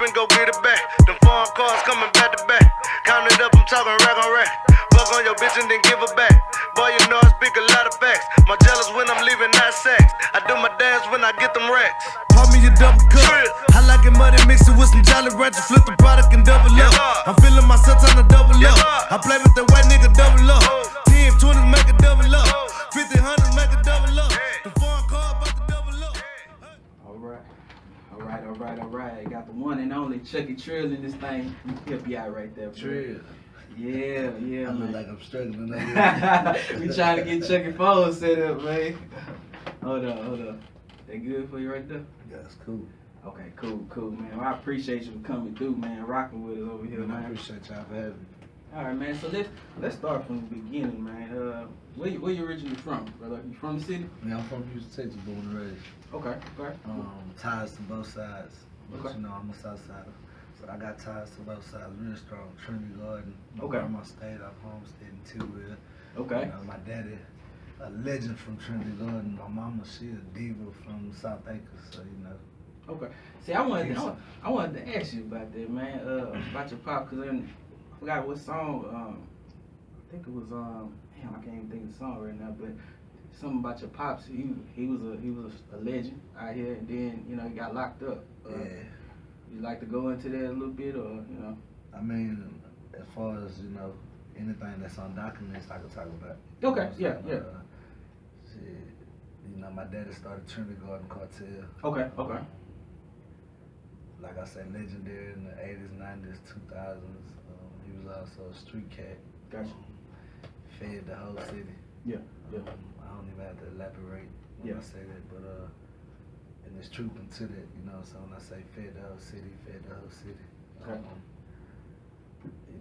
and go get it back. Them foreign cars coming back to back. Count it up, I'm talking rack on rack. Fuck on your bitch and then give her back. Boy, you know I speak a lot of facts. My jealous when I'm leaving, not sex. I do my dance when I get them racks. Pour me a double cup. I like it muddy, mix it with some Jolly Rancher. Flip the product and double up. I'm feeling myself trying to double up. I play with that white nigga double up. 10, 20s make a double up. 50, 100s make a double up. The foreign car about to double up. Alright. Got the one and only Chucky Trill in this thing. Help you out right there, bro. Trill. Yeah, I look like I'm struggling. We trying to get Chucky phone set up, man. Hold on. That good for you right there? Yeah, it's cool. Okay, cool, man. Well, I appreciate you for coming through, man. Rocking with us over here, man. I appreciate y'all for having me. All right, man. So let's start from the beginning, man. Where you originally from, brother? You from the city? Yeah, I'm from Houston, Texas, born and raised. Okay. Ties to both sides. But Okay. you know, I'm a south sider. So I got ties to both sides real strong. Trinity Garden. My Okay. grandma stayed up homestead in Two-Wheel. Okay. You know, my daddy, a legend from Trinity Garden. My mama, she a diva from South Acres, so you know. Okay. See, I wanted to ask you about that, man. About your pop, cause I forgot what song. I think it was damn, I can't even think of the song right now, but something about your pops. He was a legend out here, and then he got locked up. Yeah. You like to go into that a little bit, or I mean, as far as anything that's on documents, I can talk about. Okay. Yeah. Shit, my daddy started Trinity Garden Cartel. Okay. Like I said, legendary in the 80s, 90s, 2000s. He was also a street cat. Gotcha. Fed the whole city. Yeah. I don't even have to elaborate when I say that, but and there's truth into that, so when I say fed the whole city. Okay.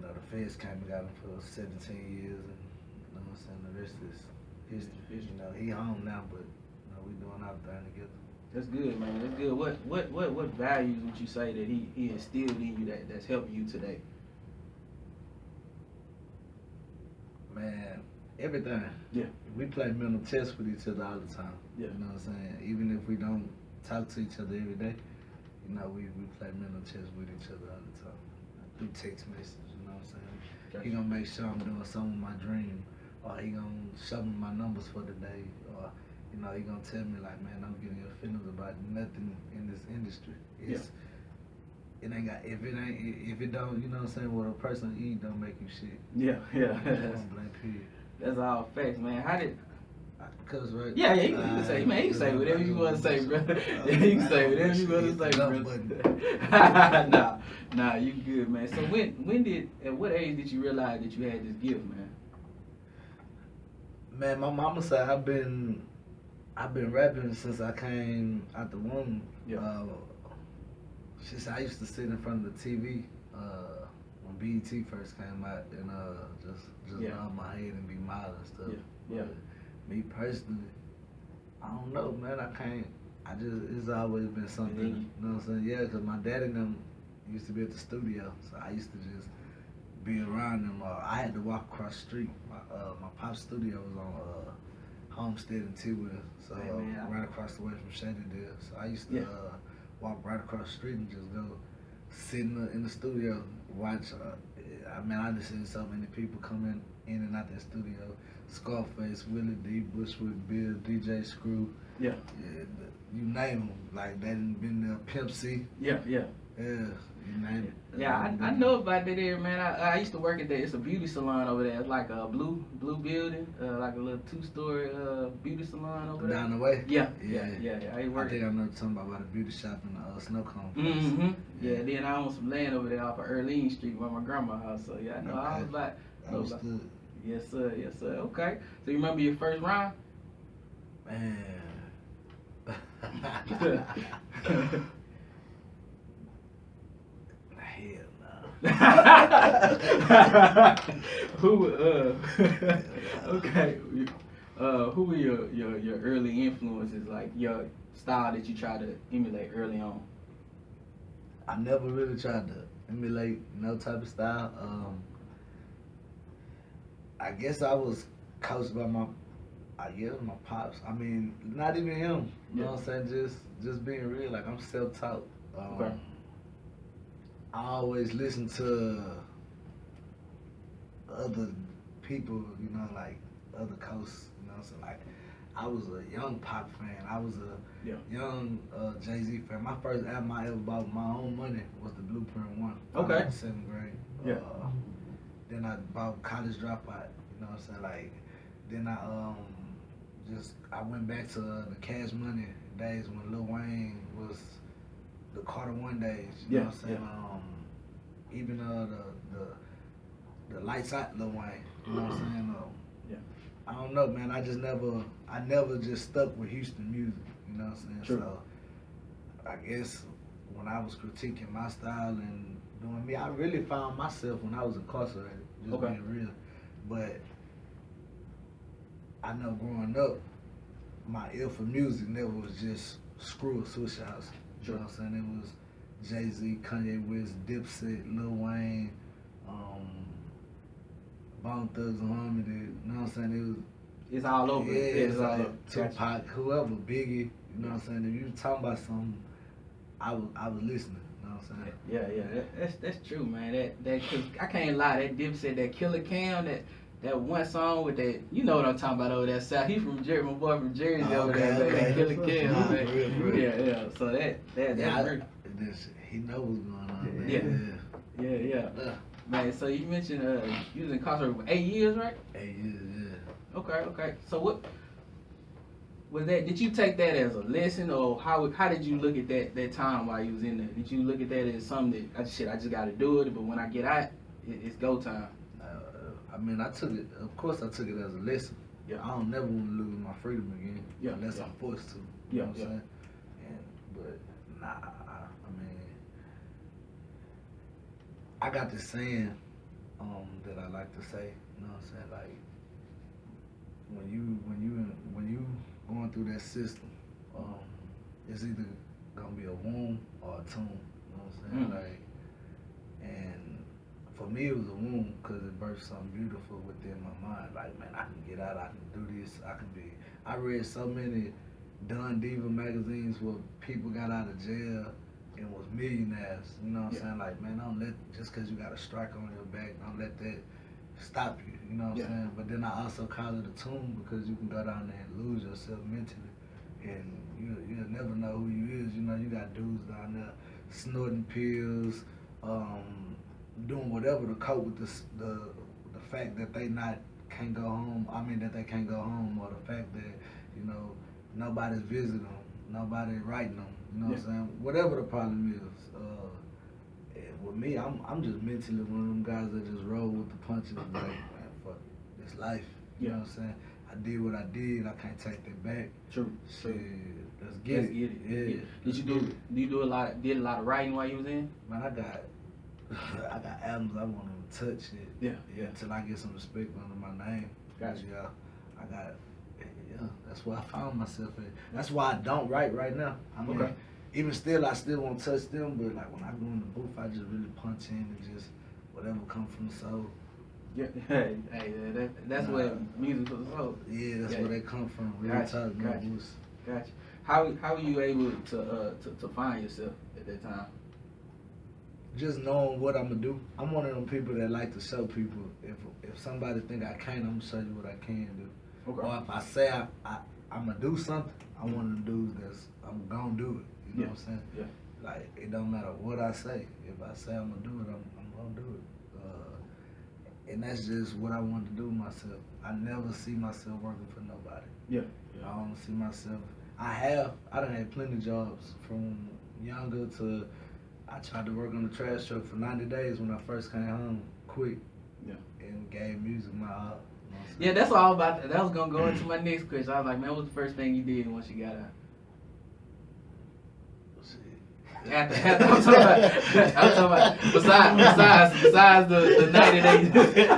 The feds came and got him for 17 years, and the rest is history. He home now, but we doing our thing together. That's good, man. That's good. What values would you say that he instilled in you that's helping you today? Man, everything. Yeah. We play mental chess with each other all the time. Yeah. You know what I'm saying? Even if we don't talk to each other every day, we play mental chess with each other all the time. Through text messages, you know what I'm saying? Gotcha. He gonna make sure I'm doing something with my dream, or he gonna show me my numbers for the day, or he gonna tell me like, man, I'm getting your feelings about nothing in this industry. It ain't got if it don't, you know what I'm saying, what a person eat don't make you shit. Yeah. Blank period. That's all facts, man. How did? Cause right. Yeah, you can say, man. You can say whatever you want to say, bro. Yeah, you can say whatever you want to say, bro. Nah, you good, man. So at what age did you realize that you had this gift, man? Man, my mama said I've been rapping since I came out the womb. Yeah. She said I used to sit in front of the TV when BET first came out and just nod my head and be mild and stuff. Yeah. Me personally, I don't know, man. It's always been something. You know what I'm saying? Yeah, because my daddy and them used to be at the studio, so I used to just be around them. I had to walk across the street. My pop's studio was on Homestead and Two-Wheel, so right across the way from Shadydale. So I used to walk right across the street and just go sit in the studio, watch. I just seen so many people coming in and out that studio. Scarface, Willie D, Bushwick Bill, DJ Screw. Yeah, you name them. Like they done been there. Pimp C. Yeah, you name it. Yeah, I know about that area, man. I used to work at that. It's a beauty salon over there. It's like a blue building, like a little 2-story beauty salon over there. Down the way? Yeah. I think I know something about a beauty shop in the snow cone place. Mm-hmm. Yeah, then I own some land over there off of Earlene Street by my grandma's house. So yeah, I know all about. Understood. Yes, sir. Okay. So you remember your first rhyme? Man. Hell no. Who were your early influences, like your style that you try to emulate early on? I never really tried to emulate no type of style. I guess I was coached by my pops. I mean, not even him. You know what I'm saying? Just being real. Like I'm self-taught. Okay. I always listen to other people, you know, like other coasts, you know. So like, I was a young Pop fan. I was a young Jay-Z fan. My first album I ever bought with my own money was the Blueprint One. Okay. I was in seventh grade. Yeah. Then I bought College Dropout. You know what I'm saying? Like, then I went back to the Cash Money days when Lil Wayne was the Carter One days. You know what I'm saying? Even the Lights Out Lil Wayne. You know what I'm saying? I don't know, man. I never just stuck with Houston music. You know what I'm saying? True. So I guess when I was critiquing my style and doing me, I really found myself when I was incarcerated. Just being real. But I know growing up, my ear for music never was just Screw or Swish House. You know what I'm saying? It was Jay-Z, Kanye West, Dipset, Lil Wayne, Bone Thugs and Harmony. You know what I'm saying? It's all over. Yeah, It's all like over. Tupac, whoever, Biggie. You know what I'm saying? If you were talking about something, I was listening. You know what I'm saying? Yeah. That's true, man. That cause I can't lie. That Dipset, that Killer Cam, that one song with that, you know what I'm talking about over there South. He from Jersey, my boy from Jersey over there. That Killer Cam, man. Real. Yeah. So that's real. He knows what's going on. Man. Yeah. Man, so you mentioned you was incarcerated for 8 years, right? 8 years, yeah. Okay. So what was that? Did you take that as a lesson, or how did you look at that time while you was in there? Did you look at that as something that I just got to do it, but when I get out, it's go time? I mean, I took it. Of course, I took it as a lesson. Yeah. I don't never want to lose my freedom again. Yeah. Unless I'm forced to. You know what I'm saying? But I mean, I got this saying that I like to say. You know what I'm saying? Like, when you going through that system, it's either gonna be a womb or a tomb. You know what I'm saying? Like, and for me, it was a womb because it birthed something beautiful within my mind. Like, man, I can get out, I can do this, I read so many Don Diva magazines where people got out of jail and was millionaires. You know what I'm saying? Like, man, don't let, just because you got a strike on your back, don't let that stop you. You know what I'm saying? But then I also call it a tomb because you can go down there and lose yourself mentally. And you'll never know who you is. You know, you got dudes down there snorting pills, doing whatever to cope with the fact that they can't go home. I mean, that they can't go home, or the fact that, you know, nobody's visiting them, nobody writing them. You know what I'm saying? Whatever the problem is. With me, I'm just mentally one of them guys that just roll with the punches. Like, man, fuck it, it's life. You know what I'm saying? I did what I did. I can't take that back. True. Shit, let's get it. Yeah. Did you do a lot of writing while you was in? Man, I got albums I want to touch it. Yeah. Until I get some respect under my name. Gotcha. That's where I found myself at. That's why I don't write right now. I mean, Okay. even still, I still won't touch them, but like when I go in the booth, I just really punch in and just whatever come from the soul. Yeah, that's where music for the soul. Yeah, that's where they come from. Real talk, no boost. Gotcha. How were you able to find yourself at that time? Just knowing what I'm gonna do. I'm one of them people that like to show people if somebody think I can't, I'm gonna show you what I can do. Okay. Or if I say I'm gonna do something, I'm one of them dudes I'm gonna do it. You know what I'm saying? Yeah. Like, it don't matter what I say. If I say I'm gonna do it, I'm gonna do it. And that's just what I want to do myself. I never see myself working for nobody. Yeah. I don't see myself. I done had plenty of jobs from younger to. I tried to work on the trash truck for 90 days when I first came home, quick. Yeah. And gave music my all. Yeah, that's all about that. That was gonna go into my next question. I was like, man, what was the first thing you did once you got out? After I'm talking about besides the 90 days,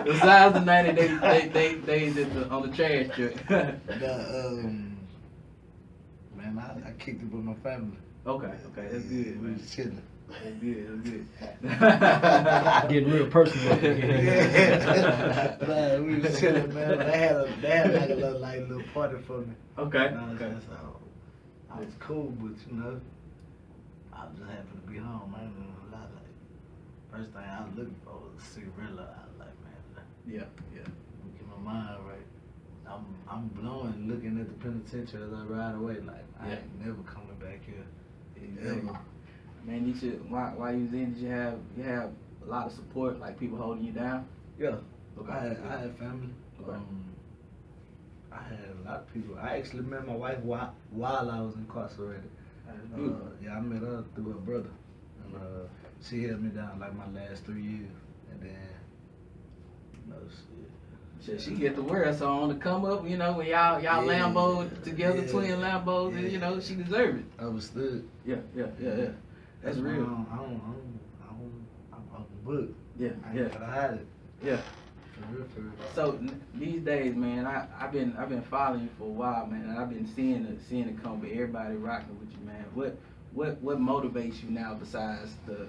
besides the 90 days on the trash truck. Man, I kicked it with my family. Okay, that's good. We was chilling. That's good. Getting real personal. Man, we was chilling, man. They had like a little party for me. Okay. So I was cool, but you know, I was just happy to be home. I ain't gonna lie, like, first thing I was looking for was a cigarette. I was like, man, Yeah. get my mind right. I'm blowing, looking at the penitentiary as I ride away. Like I ain't never coming back here. Exactly. Man, you should. While you was in, did you have a lot of support, like people holding you down? Yeah. Okay. I had family. Okay. I had a lot of people. I actually met my wife while I was incarcerated. Yeah, I met her through her brother, and she held me down like my last 3 years, and then shit. She get the word so on to come up, when y'all Lambo together, twin Lambos, and she deserved it. Understood. Yeah. That's real. I'm off the book. Yeah. I ain't gotta hide it. Yeah. For real. So these days, man, I've been following you for a while, man, and I've been seeing it come, but everybody rocking with you, man. What motivates you now besides the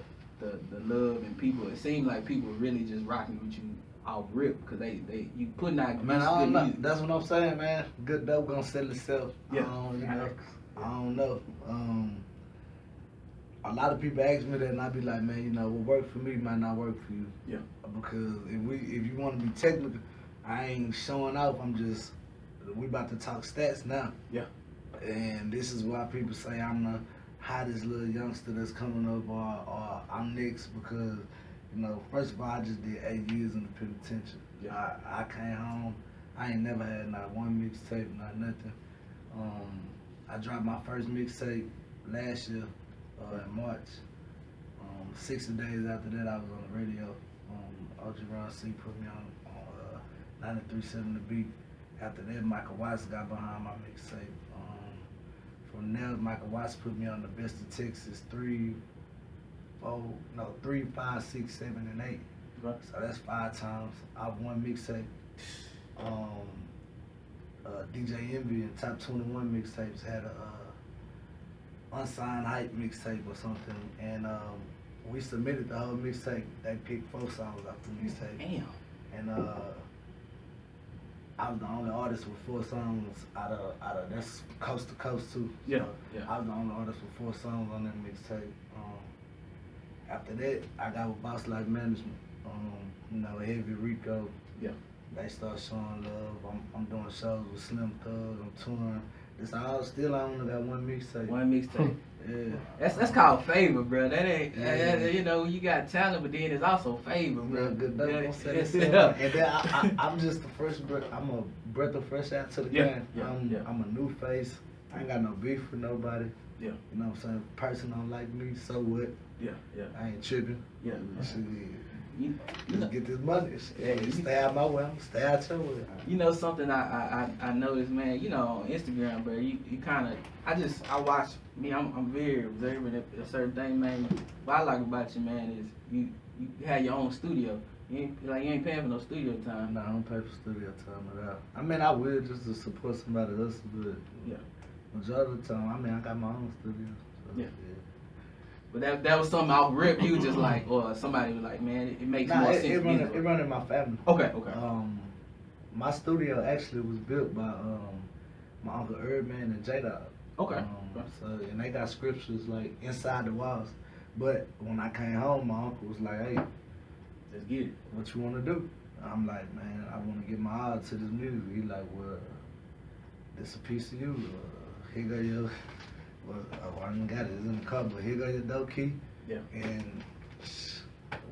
love and people? It seems like people really just rocking with you off rip because you putting out. Man, I don't know. That's what I'm saying, man. Good dope gonna sell itself. Yeah. I don't know. A lot of people ask me that, and I be like, man, what worked for me might not work for you. Yeah. Because if you want to be technical, I ain't showing off. We about to talk stats now. Yeah. And this is why people say I'm the hottest little youngster that's coming up, or I'm next because, first of all, I just did 8 years in the penitentiary. Yeah. I came home. I ain't never had not one mixtape, not nothing. I dropped my first mixtape last year in March. 60 days after that, I was on the radio. OG Ron C put me on 93.7 The Beat. After that, Michael Watts got behind my mixtape. From there, Michael Watts put me on the Best of Texas 3, 5, 6, 7, and 8. Right. So that's 5 times. I've won mixtape. DJ Envy and Top 21 mixtapes had a unsigned hype mixtape or something, and we submitted the whole mixtape. They picked 4 songs off the mixtape. Damn. And I was the only artist with 4 songs out of that's coast to coast too. Yeah. So Yeah. I was the only artist with 4 songs on that mixtape. After that, I got with Boss Life Management. Heavy Rico. Yeah. They start showing love. I'm doing shows with Slim Thug. I'm touring. It's all still. I only got one mixtape. One mixtape. Yeah. That's called favor, bro. That ain't Yeah. you got talent, but then it's also favor, bro. Real good. Yeah, Don't say yes, that. yeah. And then I'm just the first breath. I'm a breath of fresh air to the game. Yeah. I'm a new face. I ain't got no beef with nobody. Yeah. You know what I'm saying? Person don't like me, so what? Yeah. I ain't tripping. Yeah. Shit. You Just get this money. Yeah, Shit. Stay out my way. I'm stay out your way. Something I noticed, man. On Instagram, bro. You kind of I watch me. I'm very observant of certain things, man. What I like about you, man, is you have your own studio. You ain't paying for no studio time. No, I don't pay for studio time at all. I mean, I would just to support somebody else, but Yeah. majority of the time, I got my own studio. So, Yeah. But that was something off rip. You just like, or somebody was like, man, it makes more sense. It run in my family. Okay. My studio actually was built by my uncle Erdman and J-Dog. Okay. And they got scriptures like inside the walls. But when I came home, my uncle was like, "Hey, let's get it. What you want to do?" I'm like, "Man, I want to give my all to this music." He like, "Well, this a piece of you. Here go your." I didn't got it. It's in the car, but here go your dope key. Yeah. And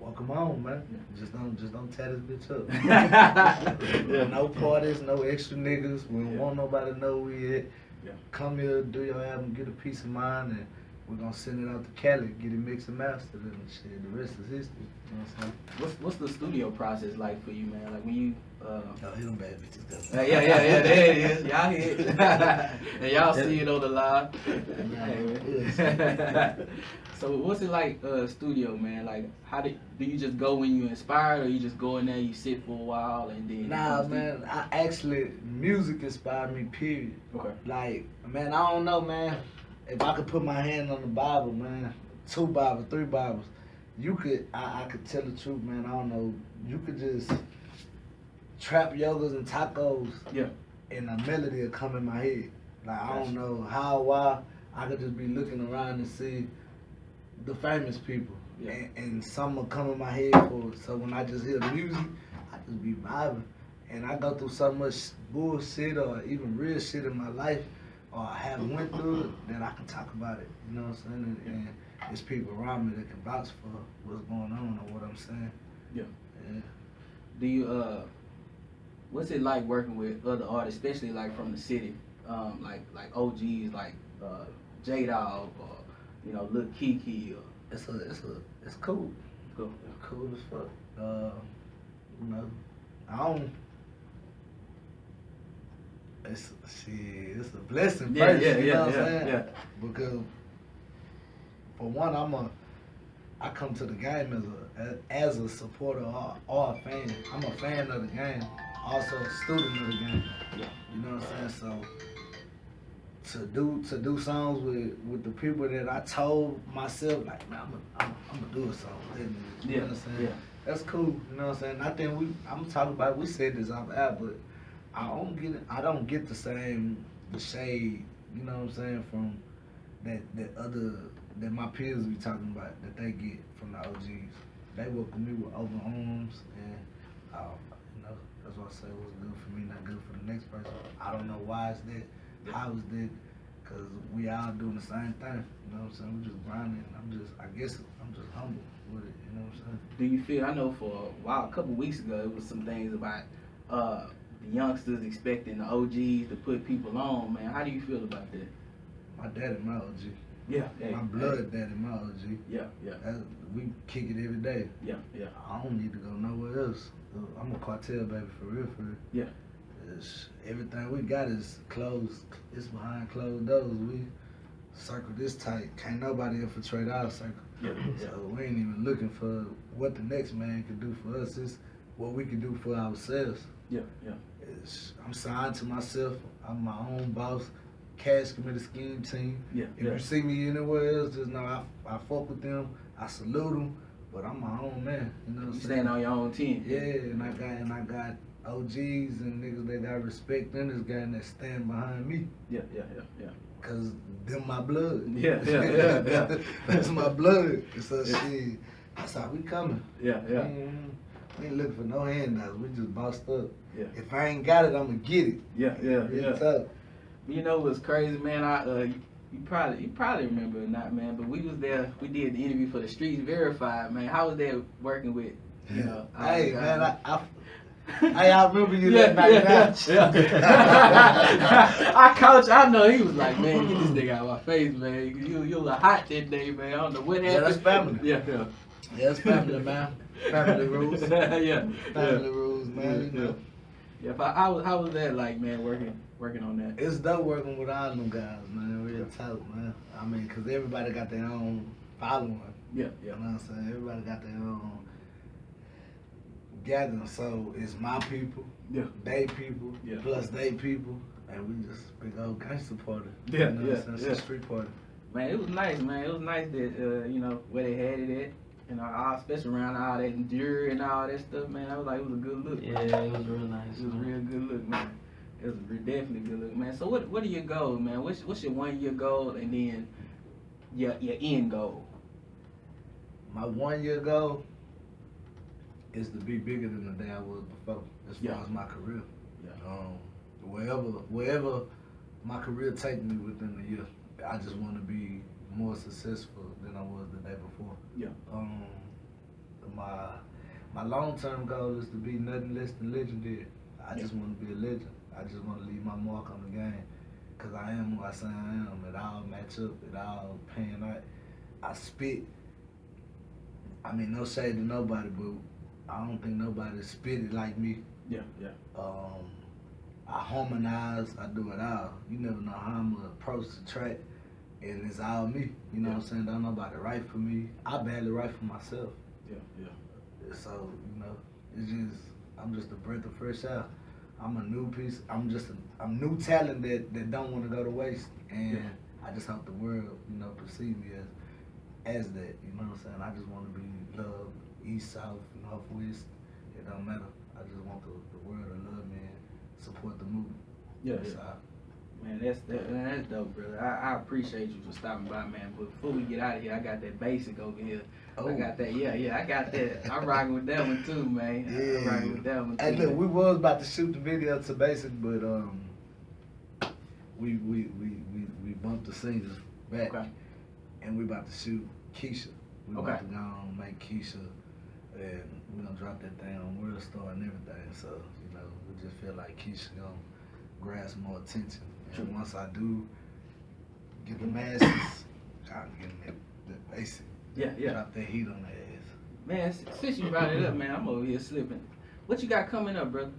welcome home, man. Yeah. Just don't tear this bitch up. Yeah. No parties, no extra niggas. We don't Yeah. want nobody to know we it. Yeah. Come here, do your album, get a peace of mind, and we're gonna send it out to Cali, get it mixed and mastered, and shit. The rest is history. You know what I'm saying? What's the studio process like for you, man? Like when you Oh, hit them bad bitches. yeah, there it is. Y'all hear it. And y'all see it on the live. So what's it like studio, man? Like how do you just go when you inspired, or you just go in there, you sit for a while and then Nah, man, music inspired me, period. Okay. Like, man, I don't know, man. If I could put my hand on the Bible, man, 2 Bibles, 3 Bibles, I could tell the truth, man. I don't know. You could just trap yogas and tacos. Yeah. And a melody will come in my head. Like, I Gotcha. don't know how, why. I could just be looking around and see the famous people. And something will come in my head so when I just hear the music, I just be vibing. And I go through so much bullshit or even real shit in my life, or I haven't went through it, that I can talk about it. You know what I'm saying? And there's people around me that can vouch for what's going on or what I'm saying. Yeah. Yeah. Do you what's it like working with other artists, especially like from the city, like OGs like J Dog or Lil Kiki or It's cool. Cool. Cool as fuck. I don't. It's a blessing first. You know what I'm saying? Yeah. Because for one, I come to the game as a supporter or a fan. I'm a fan of the game, also a student of the game. Yeah. You know what I'm saying? So to do songs with the people that I told myself, like, man, I'm gonna do a song with that nigga. You know what I'm saying? Yeah. That's cool. You know what I'm saying? I think I'm talking about, we said this off air, but I don't get the shade, you know what I'm saying, from that my peers be talking about, that they get from the OGs. They welcome me with open arms, and that's why I say what's good for me, not good for the next person. I don't know why it's that, how it's that, because we all doing the same thing, you know what I'm saying? We just grinding. I guess I'm just humble with it, you know what I'm saying? Do you feel, I know for a while, a couple weeks ago, it was some things about the youngsters expecting the OGs to put people on, man. How do you feel about that? My daddy, my OG. Yeah. My blood daddy, my OG. Yeah. We kick it every day. Yeah. I don't need to go nowhere else. I'm a cartel baby for real. Yeah. Everything we got is closed. It's behind closed doors. We circle this tight. Can't nobody infiltrate our circle. Yeah. So we ain't even looking for what the next man can do for us. It's what we can do for ourselves. Yeah. I'm signed to myself. I'm my own boss. Cash Committee Scheme Team. Yeah. If you see me anywhere else, just know I fuck with them. I salute them. But I'm my own man. You know what I'm saying? Stand on your own team. Yeah, and I got OGs and niggas that got respect in this game that stand behind me. Yeah. Cause them my blood. Yeah. That's my blood. So shit, that's how we coming. Yeah. We ain't looking for no handouts. We just bossed up. Yeah. If I ain't got it, I'ma get it. Yeah. Tough. You know what's crazy, man? You probably remember it not, man, but we was there. We did the interview for the Streets Verified, man. How was that working with, Hey, man, I remember you that night. I know he was like, man, get this nigga out of my face, man. You were hot that day, man. I don't know what happened. Yeah, that's family. Yeah. Yeah, it's family, man. Family rules. Yeah. Family rules, man. You know. Yeah, but how was that like, man, working on that? It's dope working with all them guys, man. Real talk, man. I mean, cause everybody got their own following. Yeah. You know what I'm saying? Everybody got their own gathering. So it's my people, they people, plus they people, and we just big old gangster party. Yeah, you know what I'm saying? It's a street party. Man, it was nice, man. It was nice that where they had it at. Especially around all that jury and all that stuff, man. I was like, it was a good look. Yeah, it was real nice. It was a real good look, man. It was definitely a good look, man. So what are your goals, man? What's your 1 year goal and then your end goal? My 1 year goal is to be bigger than the day I was before, as far as my career. Yeah. Wherever my career take me within the year, I just want to be more successful than I was the day before. Yeah. My long-term goal is to be nothing less than legendary. I just want to be a legend. I just want to leave my mark on the game, because I am who I say I am. It all match up. It all pan out. I spit. I mean, no shade to nobody, but I don't think nobody spit it like me. Yeah. I harmonize. I do it all. You never know how I'm going to approach the track, and it's all me. You know what I'm saying? Don't nobody write for me. I barely write for myself. Yeah. So, I'm just a breath of fresh air. I'm a new piece. I'm new talent that don't want to go to waste. And I just hope the world, perceive me as that. You know what I'm saying? I just want to be loved, east, south, northwest. It don't matter. I just want the world to love me and support the movement. Yeah. Man, that's dope, brother. I appreciate you for stopping by, man. But before we get out of here, I got that basic over here. Oh. I got that. Yeah, I got that. I'm rocking with that one too, man. Yeah. I'm rocking with that one too. Hey, look, we was about to shoot the video to Basic, but we bumped the singers back, Okay. and we about to shoot Keisha. We Okay. about to go on and make Keisha, and we gonna drop that thing on World Star and everything. So you know, we just feel like Keisha gonna grab some more attention. True. And once I do get the masses, I'll get them that Basic. Yeah. Drop that heat on their ass. Man, since you brought it up, man, I'm over here slipping. What you got coming up, brother?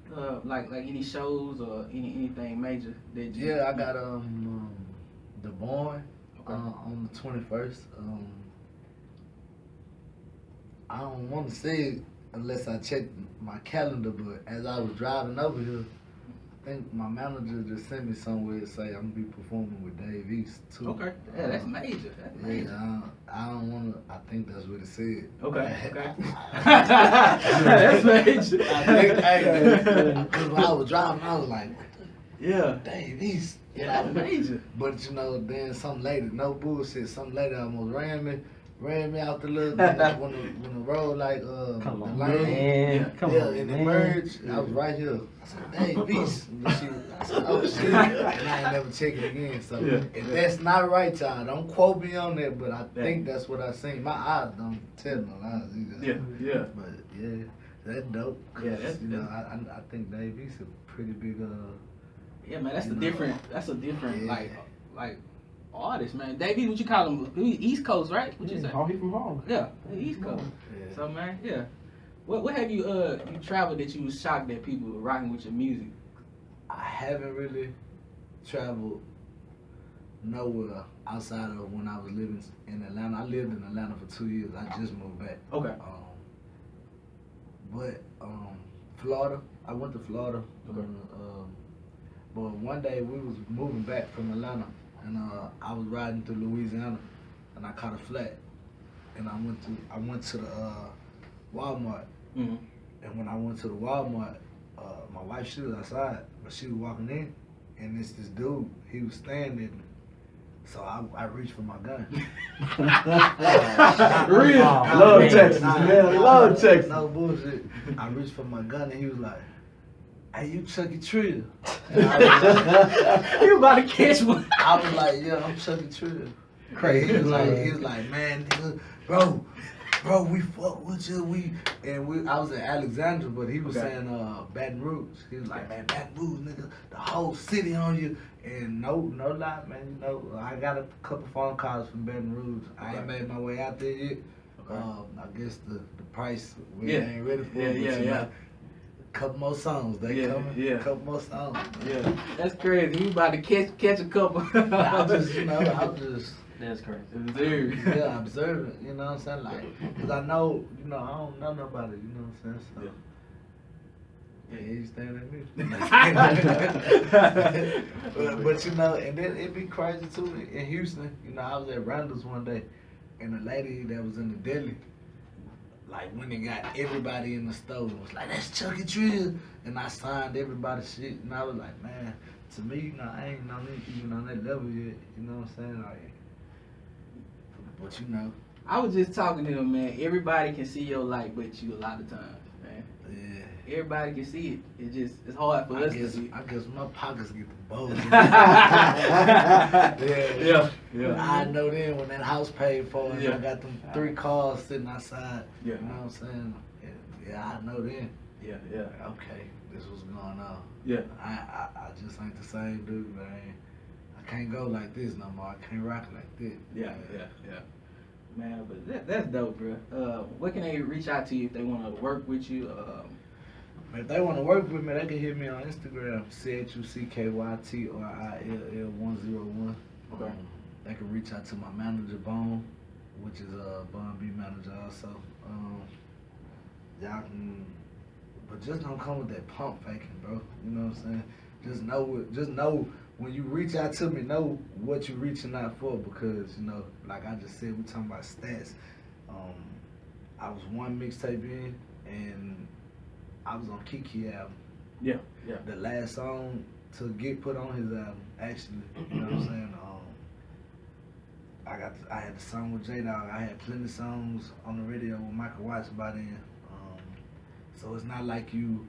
Like any shows or anything major that you? Yeah, I got the Born Okay. on the 21st. I don't want to say it unless I check my calendar, but as I was driving over here, I think my manager just sent me somewhere to say I'm gonna be performing with Dave East too. Okay. Yeah, that's major. That's major. Yeah, I don't want to. I think that's what it said. Okay. That's major. I think, hey, because when I was driving, I was like, Yeah. Dave East. Yeah, that's major. But you know, then some lady, no bullshit, some lady almost ran me out the little when the road like Come the on, lane. man. Come Yeah, on, and man. it merged. I was right here. I said, "Hey, peace." I said, "Oh shit," and I ain't never check it again. So Yeah. if that's not right, y'all, don't quote me on that. But I think that's what I seen. My eyes don't tell no lies either. Yeah. But yeah, that's dope. 'Cause, Yeah, that's- you know, I think Dave East a pretty big Yeah, man, that's You a know. different. That's a different Yeah. like artist, man. Davey, what you call him? He East Coast, right? What you say? Oh, he from Harlem. Yeah, he East Coast. yeah. So man, yeah. What have you you traveled that you was shocked that people were rocking with your music? I haven't really traveled nowhere outside of when I was living in Atlanta. I lived in Atlanta for 2 years. I just moved back. Okay. But Florida, I went to Florida. Okay. But one day we was moving back from Atlanta, and I was riding through Louisiana, and I caught a flat, and I went to the Walmart, Mm-hmm. and when I went to the Walmart, my wife, she was outside, but she was walking in, and it's this dude, he was staring at me. So I reached for my gun. Real. Love Texas, man. Love Texas. No bullshit. I reached for my gun, and he was like, "Hey, you Chucky Trill?" And You about to catch one? I was like, "Yeah, I'm Chucky Trill." Crazy. He was like, "Man, nigga, bro, we fuck with you. I was in Alexandria, but he was Okay. saying Baton Rouge. He was like, "Man, Baton Rouge, nigga, the whole city on you." And no lie, man. You know, I got a couple phone calls from Baton Rouge. I ain't made my way out there yet. Okay. I guess the price we Yeah. ain't ready for. Yeah, it, but yeah, you yeah. know, couple more songs, they Yeah, coming. yeah. Couple more songs. Yeah, that's crazy. You about to catch a couple. I just, you know, I'm just. That's crazy. Dude. Yeah, observant, you know what I'm saying? Like, because I know, you know, I don't know nobody, you know what I'm saying? So, yeah, he's staring at me. but, you know, and then it'd be crazy too in Houston. You know, I was at Randall's one day, and the lady that was in the deli, like, when they got everybody in the store, was like, "That's Chucky Trill." And I signed everybody's shit, and I was like, man, to me, you know, I ain't on even on that level yet, you know what I'm saying? Like, but you know. I was just talking to him, man. Everybody can see your light, but you a lot of times, man. Yeah. Everybody can see it. It's hard for us to see. I guess my pockets get the bulge. Yeah. I know then when that house paid for and Yeah. I got them 3 cars sitting outside. Yeah. You know what I'm saying? Yeah, I know then. Yeah. Okay, this was going on. Yeah. I just ain't the same dude, man. I can't go like this no more. I can't rock like this. Yeah. Man, but that's dope, bro. What can they reach out to you if they want to work with you? If they want to work with me, they can hit me on Instagram, CHUCKYTRILL101. Okay. They can reach out to my manager, Bone, which is Bone B manager also. Y'all can, but just don't come with that pump faking, bro. You know what I'm saying? Just know when you reach out to me, know what you're reaching out for, because, you know, like I just said, we talking about stats. I was one mixtape in, and I was on Kiki album. Yeah. The last song to get put on his album, actually. You know what I'm saying? I had the song with J-Dog. I had plenty of songs on the radio with Michael Watts by then. So it's not like you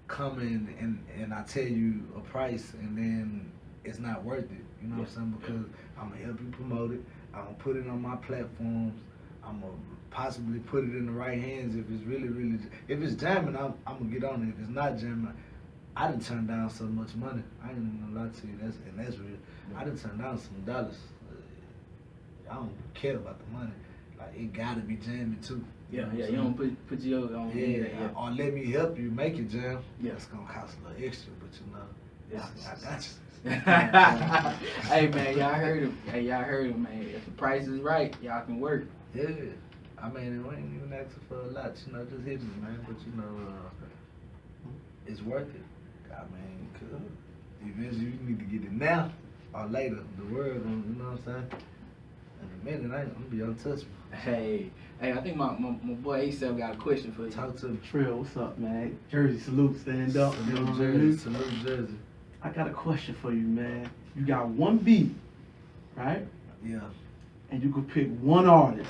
come in and I tell you a price and then it's not worth it. You know what I'm saying? Because I'm gonna help you promote it. I'm gonna put it on my platforms. I'm gonna possibly put it in the right hands if it's really, if it's jamming, I'm gonna get on it. If it's not jamming, I done turned down so much money. I ain't even gonna lie to you, that's real. I done turned down some dollars. I don't care about the money. Like, it gotta be jamming too. You don't put your on. Or let me help you make it jam. Yeah. It's gonna cost a little extra, but you know, I got you. Hey man, y'all heard him. Man. If the price is right, y'all can work. Yeah. I mean, we ain't even asking for a lot, you know, just hit me, man. But you know, it's worth it. I mean, cause eventually you need to get it now or later. The world, you know what I'm saying? In a minute, I'm gonna be untouchable. Hey, I think my boy A7 got a question for you. Talk to me. Trill, what's up, man? Jersey, salute, stand up. You know what I Jersey, mean? salute Jersey. I got a question for you, man. You got one beat, right? Yeah. And you could pick one artist.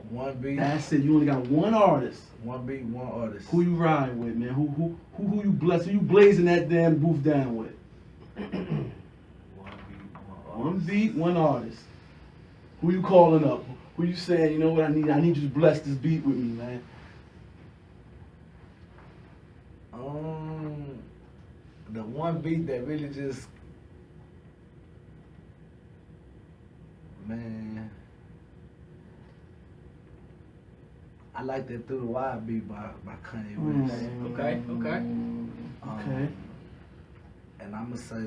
One beat. That's it. You only got one artist. One beat, one artist. Who you riding with, man? Who you blessing? Who you blazing that damn booth down with? One beat, one artist. Who you calling up? Who you saying, you know what, I need you to bless this beat with me, man? The one beat that really just, man, I like that Through the Wire beat by Kanye West. Okay. Okay. And I'm gonna say,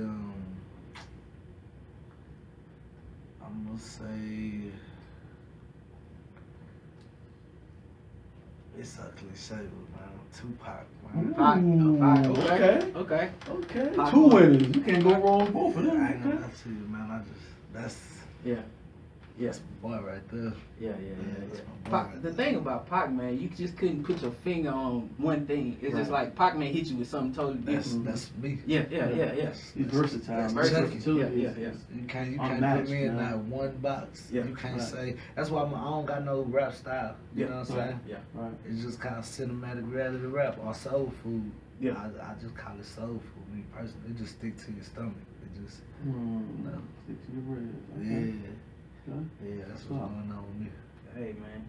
it's a cliche, man. Tupac, man. Okay. Pac. Two winners. You can't go wrong with both of them. I ain't gonna lie to you, man. That's Yes. my boy right there. Yeah. That's my boy Pac, right the there. thing about Pac, man, you just couldn't put your finger on one thing. It's just like Pac may hit you with something totally different. That's me. Yeah. He's versatile. That's Chucky. Versatility Yeah. You can't Unmatched, put me in man. that one box. Yeah. You can't Right. say. That's why I don't got no rap style. You know what I'm saying? Yeah. Right. It's just kind of cinematic reality rap or soul food. Yeah. I just call it soul food. Me personally, it just stick to your stomach. It just no. Stick to your ribs. Yeah. Okay. Yeah, that's what's going on with me. Hey, man.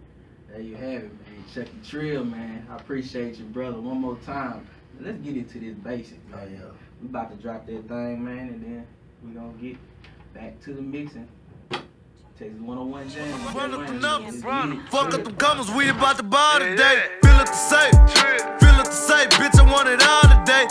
There you have it, man. Chucky Trill, man. I appreciate you, brother. One more time. Let's get into this basic, man. Oh, yeah. We about to drop that thing, man, and then we gonna get back to the mixing. Texas 101 Jam. Run up the Let's numbers, get it. fuck up the commas, we about to buy today. Fill up the safe, bitch, I want it all today.